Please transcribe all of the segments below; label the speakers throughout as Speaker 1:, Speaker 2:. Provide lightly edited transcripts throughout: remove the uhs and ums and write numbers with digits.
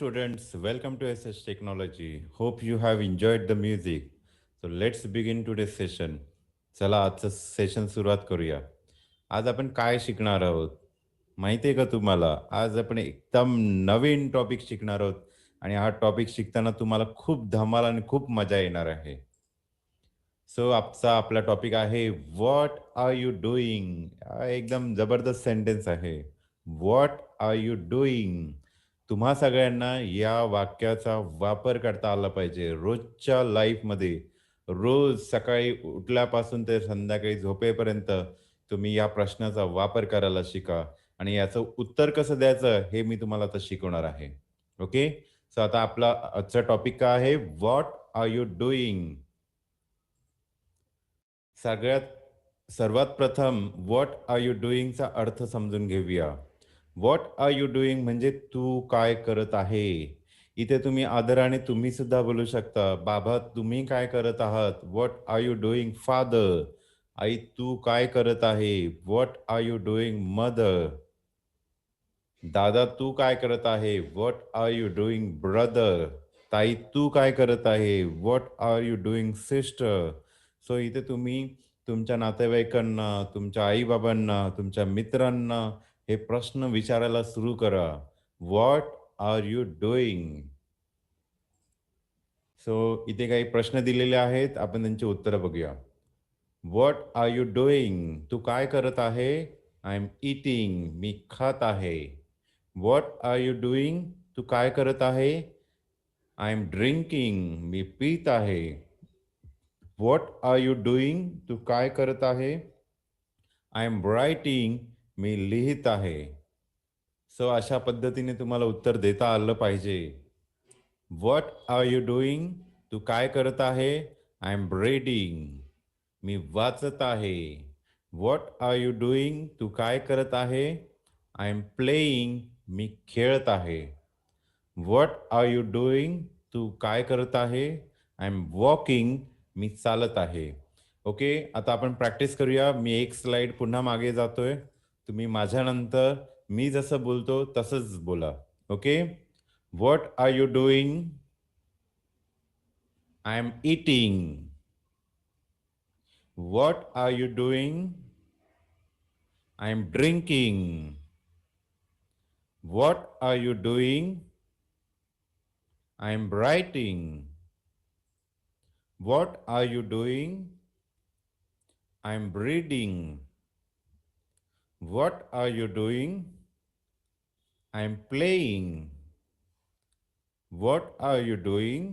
Speaker 1: students, welcome to SS Technology. Hope you have enjoyed the music. So let's begin today's session. चला आजचं session सुरुवात करूया. आज आपण काय शिकणार आहोत? माहिती आहे का तुम्हाला? आज आपण एकदम नवीन टॉपिक शिकणार आहोत आणि हा टॉपिक शिकताना तुम्हाला खूप धमाल आणि खूप मजा येणार आहे. सो आजचा आपला टॉपिक आहे व्हॉट आर यू डुईंग? हा एकदम जबरदस्त सेंटेन्स आहे. What are you doing? तुम्हा सगळ्यांना या वाक्याचा वापर करता आला पाहिजे रोजच्या लाईफमध्ये. रोज सकाळी उठल्यापासून ते संध्याकाळी झोपेपर्यंत तुम्ही या प्रश्नाचा वापर करायला शिका आणि याचं उत्तर कसं द्यायचं हे मी तुम्हाला आता शिकवणार आहे. ओके. सो आता आपला आजचा टॉपिक काय आहे? What are you doing? सर्वात प्रथम व्हॉट आर यू डुईंगचा अर्थ समजून घेऊया. व्हॉट आर यू डुईंग म्हणजे तू काय करत आहे. इथे तुम्ही आदराने तुम्ही सुद्धा बोलू शकता. बाबा तुम्ही काय करत आहात? What are you doing father? आई तू काय करत आहे? What are you doing mother? दादा तू काय करत आहे? What are you doing brother? ताई तू काय करत आहे? What are you doing sister? So इथे तुम्ही तुमच्या नातेवाईकांना, तुमच्या आई-बाबांना, तुमच्या मित्रांना हे प्रश्न विचारायला सुरू करा. What are you doing? So इथे काही प्रश्न दिलेले आहेत. आपण त्यांची उत्तरं बघूया. What are you doing? तू काय करत आहे? I am eating. मी खात आहे. What are you doing? तू काय करत आहे? I am drinking. मी पीत आहे. What are you doing? तू काय करत आहे? I am writing. मी लिहित आहे. सो अशा पद्धतीने तुम्हाला उत्तर देता आलं पाहिजे. What are you doing? तू काय करत आहे? I am reading. मी वाचत आहे. What are you doing? तू काय करत आहे? I am playing. मी खेळत आहे. What are you doing? तू काय करत आहे? I am walking. मी चालत आहे. ओके. आता आपण प्रॅक्टिस करूया. मी एक स्लाइड पुन्हा मागे जातोय. तुम्ही माझ्यानंतर मी जसं बोलतो तसंच बोला. Okay. What are you doing? I am eating. What are you doing? I am drinking. What are you doing? I am writing. What are you doing? I am reading. What are you doing? I am playing. What are you doing?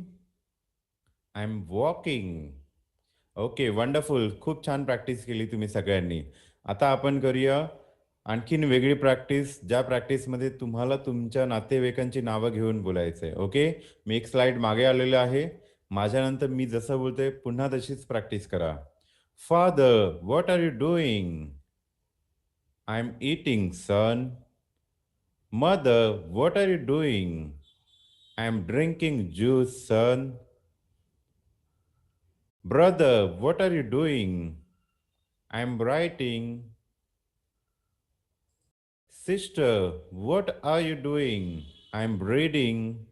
Speaker 1: I am walking. Okay, wonderful. खूप छान practice केली तुम्ही सगळ्यांनी. आता आपण करूया आणखीन वेगळी प्रॅक्टिस, ज्या प्रॅक्टिसमध्ये तुम्हाला तुमच्या नातेवाईकांची नावं घेऊन बोलायचं आहे. ओके. मी एक स्लाइड मागे आलेलं आहे. माझ्यानंतर मी जसं बोलतोय पुन्हा तशीच प्रॅक्टिस करा. Father, what are you doing? I am eating, son. Mother, what are you doing? I am drinking juice, son. Brother, what are you doing? I am writing. Sister, what are you doing? I am reading.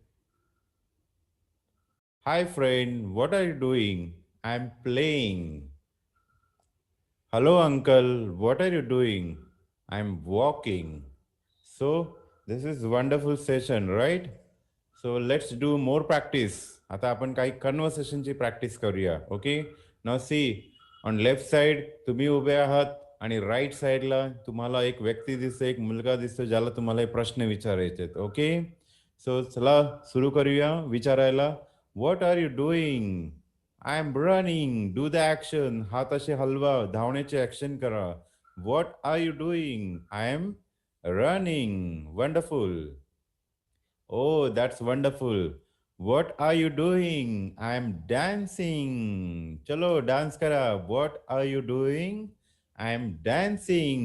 Speaker 1: Hi, friend, what are you doing? I am playing. Hello, uncle, what are you doing? I am walking. So, this is wonderful session, right? So let's do more practice. आता आपण काही कन्व्हर्सेशनची practice करूया. Okay. Now see, on left side तुम्ही उभे आहात आणि right साइडला तुम्हाला एक व्यक्ती दिसते, एक मुलगा दिसतो ज्याला तुम्हाला हे प्रश्न विचारायचे आहेत. ओके. सो चला सुरू करूया विचारायला. What are you doing? I am running. Do the action. हात असे हलवा, धावण्याची ॲक्शन करा. What are you doing? I am running. Wonderful. Oh, that's wonderful. What are you doing? I'm dancing. Chalo, dance kara. What are you doing? I'm dancing.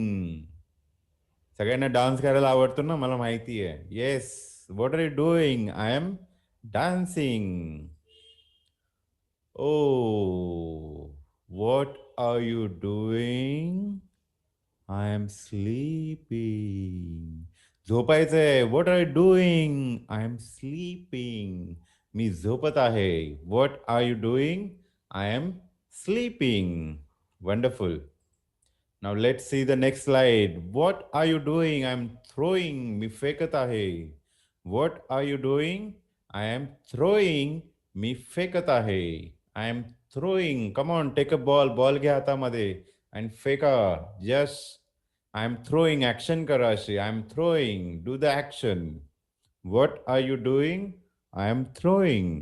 Speaker 1: सगळ्यांना dance करायला आवडतो ना, मला माहिती आहे. Yes. What are you doing? I am dancing. Oh, what are you doing? I am sleeping. झोपायचंय. What are you doing? I am sleeping. मी झोपत आहे. What are you doing? I am sleeping. Wonderful. Now let's see the next slide. What are you doing? I'm throwing. मी फेकत आहे. What are you doing? I am throwing. मी फेकत आहे. I am throwing. Come on, take a ball. Ball घ्या हातामध्ये and फेका. Yes. I am throwing. Action करा अशी. I am throwing. Do the action. What are you doing? I am throwing.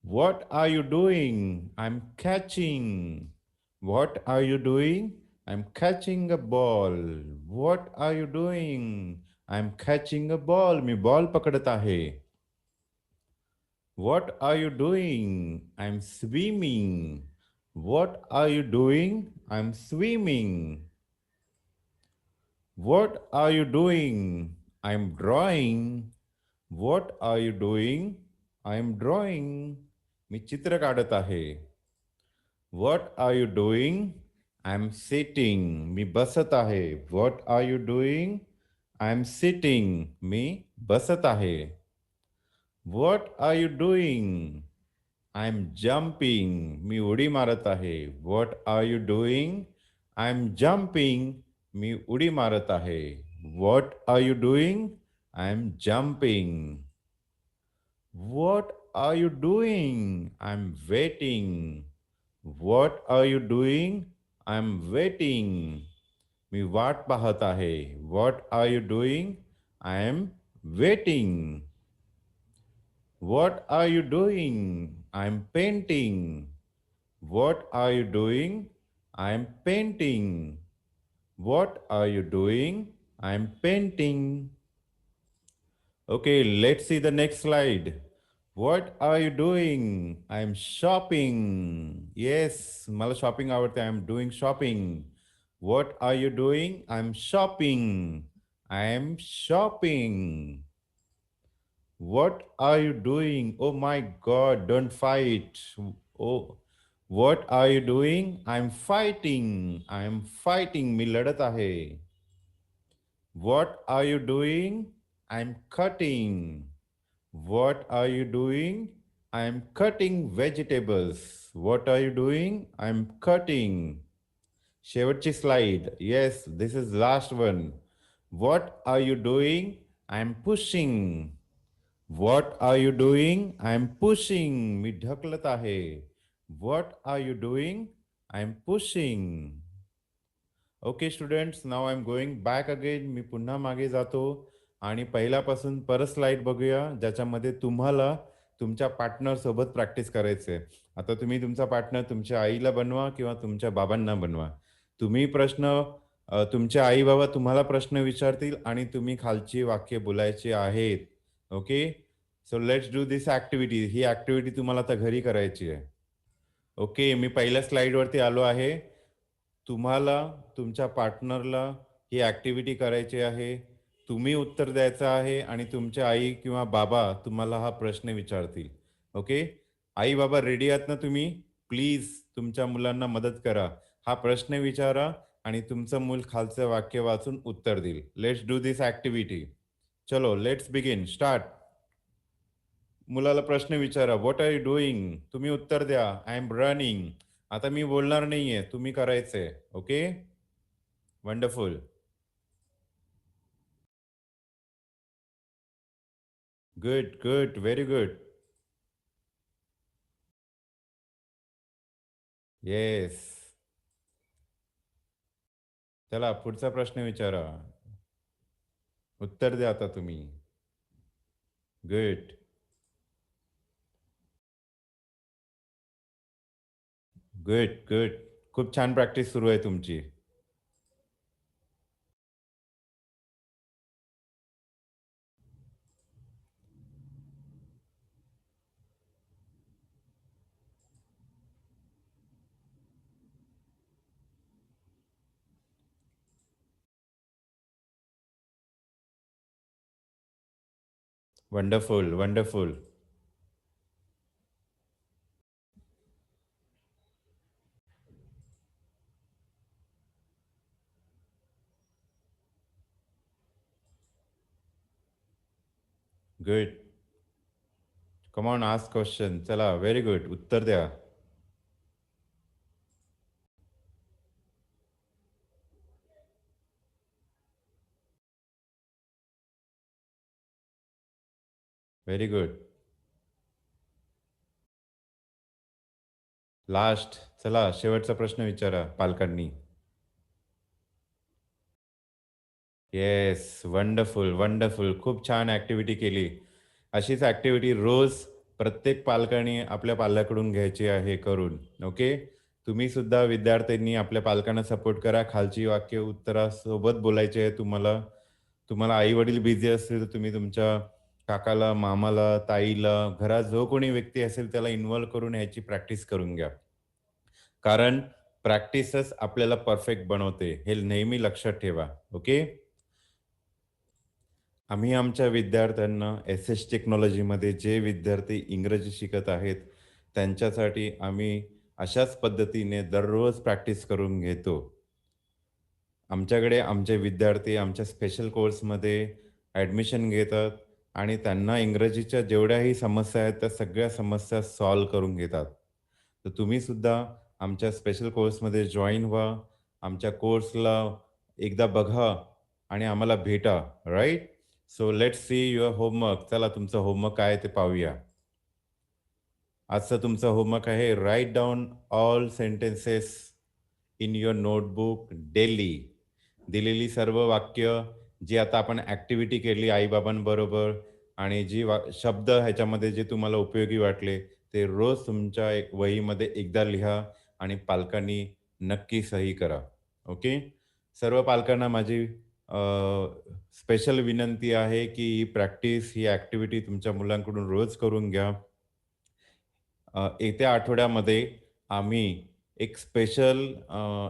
Speaker 1: What are you doing? I'm catching. What are you doing? I'm catching a ball. What are you doing? I'm catching a ball. Me ball पकडत आहे. What are you doing? I'm swimming. What are you doing? I'm swimming. What are you doing? I'm drawing. What are you doing? I'm drawing. मी चित्र काढत आहे. What are you doing? I'm sitting. मी बसत आहे. What are you doing? I'm sitting. मी बसत आहे. What are you doing? I'm jumping. मी उडी मारत आहे. What are you doing? I'm jumping. मी उडी मारत आहे. What are you doing? I'm jumping. What are you doing? I'm waiting. What are you doing? I'm waiting. मी वाट पाहत आहे. What are you doing? I am waiting. What are you doing? I'm painting. What are you doing? I'm painting. What are you doing? I'm painting. Okay, let's see the next slide. What are you doing? I'm shopping. Yes, मला shopping आवडते. I'm doing shopping. What are you doing? I'm shopping. I'm shopping. What are you doing? Oh my God, don't fight. Oh, what are you doing? I'm fighting. I'm fighting. मी लढत आहे. What are you doing? I'm cutting. What are you doing? I'm cutting vegetables. What are you doing? I'm cutting. शेवटची slide. Yes, this is last one. What are you doing? I'm pushing. What are you doing? I'm pushing. मी ढकलत आहे. What are you doing? I'm pushing. Okay students, now I am going back again. मी पुन्हा मागे जातो आणि पहिल्यापासून परत slide बघूया, ज्याच्यामध्ये तुम्हाला तुमच्या पार्टनरसोबत प्रॅक्टिस करायचं आहे. आता तुम्ही तुमचा पार्टनर तुमच्या आईला बनवा किंवा तुमच्या बाबांना बनवा. तुम्ही प्रश्न तुमच्या आई बाबा तुम्हाला प्रश्न विचारतील आणि तुम्ही खालची वाक्य बोलायची आहेत. Okay, so let's do this activity. He activity तुम्हाला आता घरी करायची आहे. ओके, मी पहिल्या स्लाइडवरती आलो आहे. तुम्हाला तुमच्या पार्टनरला ही ॲक्टिव्हिटी करायची आहे. तुम्ही उत्तर द्यायचं आहे आणि तुमच्या आई किंवा बाबा तुम्हाला हा प्रश्न विचारतील. ओके, आई बाबा रेडी आहात ना तुम्ही? प्लीज तुमच्या मुलांना मदत करा. हा प्रश्न विचारा आणि तुमचं मूल खालचं वाक्य वाचून उत्तर देईल. Let's do this activity. चलो, लेट्स बिगिन. स्टार्ट. मुलाला प्रश्न विचारा. What are you doing? तुम्ही उत्तर द्या. I am running. आता मी बोलणार नाहीये, तुम्ही करायचंय. Okay, wonderful. Good good, very good. Yes. चला पुढचा प्रश्न विचारा. उत्तर द्या आता तुम्ही. Good good good. खूप छान प्रॅक्टिस सुरू आहे तुमची. Wonderful wonderful. Good. Come on, ask question. चला, व्हेरी गुड. उत्तर द्या. Very good. लास्ट. चला, शेवटचा प्रश्न विचारा पालकांनी. Yes, wonderful, wonderful. खूप छान ॲक्टिव्हिटी केली. अशीच ॲक्टिव्हिटी रोज प्रत्येक पालकाने आपल्या पाल्याकडून घ्यायची आहे करून. ओके. तुम्ही सुद्धा विद्यार्थ्यांनी आपल्या पालकांना सपोर्ट करा. खालची वाक्य उत्तरासोबत बोलायचे आहे तुम्हाला. तुम्हाला आई-वडील बिझी असतील तर तुम्ही तुमच्या काकाला, मामाला, ताईला, घरात जो कोणी व्यक्ती असेल त्याला इन्व्हॉल्व करून ह्याची प्रॅक्टिस करून घ्या. कारण प्रॅक्टिसच आपल्याला परफेक्ट बनवते. हे नेहमी लक्षात ठेवा. ओके. आम्ही आमच्या विद्यार्थ्यांना एस-एस टेक्नॉलॉजीमध्ये जे विद्यार्थी इंग्रजी शिकत आहेत, त्यांच्यासाठी आम्ही अशाच पद्धतीने दररोज प्रॅक्टिस करून घेतो. आमच्याकडे आमचे विद्यार्थी आमच्या स्पेशल कोर्समध्ये ॲडमिशन घेतात आणि त्यांना इंग्रजीच्या जेवढ्याही समस्या आहेत, त्या सगळ्या समस्या सॉल्व्ह करून घेतात. तर तुम्ही सुद्धा आमच्या स्पेशल कोर्समध्ये जॉइन व्हा. आमच्या कोर्सला एकदा बघा आणि आम्हाला भेटा. Right? So let's see your homework. चला, तुमचं होमवर्क काय आहे ते पाहूया. आजचा तुमचा होमवर्क आहे, write down all sentences in your notebook daily. दिलेली सर्व वाक्य जी आता आपण ॲक्टिव्हिटी केली आई-बाबांबरोबर आणि जी शब्द ह्याच्यामध्ये जे तुम्हाला उपयोगी वाटले, ते रोज तुमच्या एक वहीमध्ये एकदा लिहा आणि पालकांनी नक्की सही करा. ओके. सर्व पालकांना माझी स्पेशल विनंती आहे, की ही प्रॅक्टिस, ही ॲक्टिव्हिटी तुमच्या मुलांकडून रोज करून घ्या. येत्या आठवड्यामध्ये आम्ही एक स्पेशल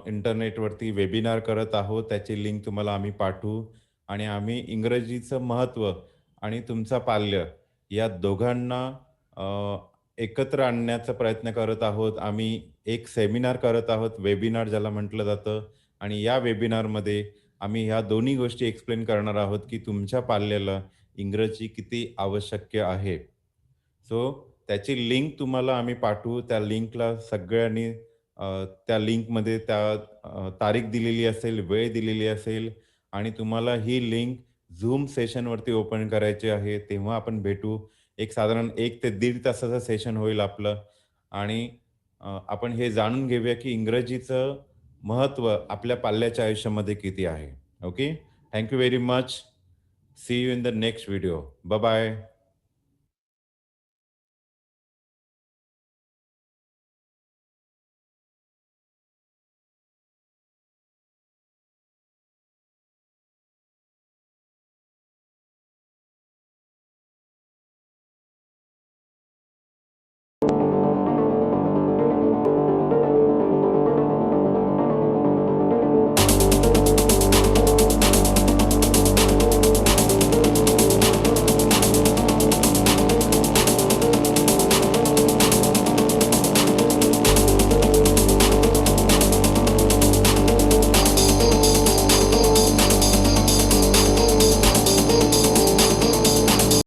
Speaker 1: इंटरनेटवरती वेबिनार करत आहोत. त्याची लिंक तुम्हाला आम्ही पाठवू आणि आम्ही इंग्रजीचं महत्त्व आणि तुमचा पाल्य या दोघांना अ, एकत्र आणण्याचा प्रयत्न करत आहोत. आम्ही एक सेमिनार करत आहोत, वेबिनार ज्याला म्हटलं जातं आणि या वेबिनारमध्ये आम्ही ह्या दोन्ही गोष्टी एक्सप्लेन करणार आहोत, की तुमच्या पाल्याला इंग्रजी किती आवश्यक आहे. सो त्याची लिंक तुम्हाला आम्ही पाठवू. त्या लिंकला सगळ्यांनी त्या लिंकमध्ये तारीख दिलेली असेल, वेळ दिलेली असेल आणि तुम्हाला ही लिंक Zoom सेशनवरती ओपन करायची आहे. तेव्हा आपण भेटू. एक साधारण 1 ते दीड तासाचं सेशन होईल आपलं आणि आपण हे जाणून घेऊया, की इंग्रजीचं महत्त्व आपल्या पाल्याच्या आयुष्यामध्ये किती आहे. Okay. Thank you very much. See you in the next video. Bye bye.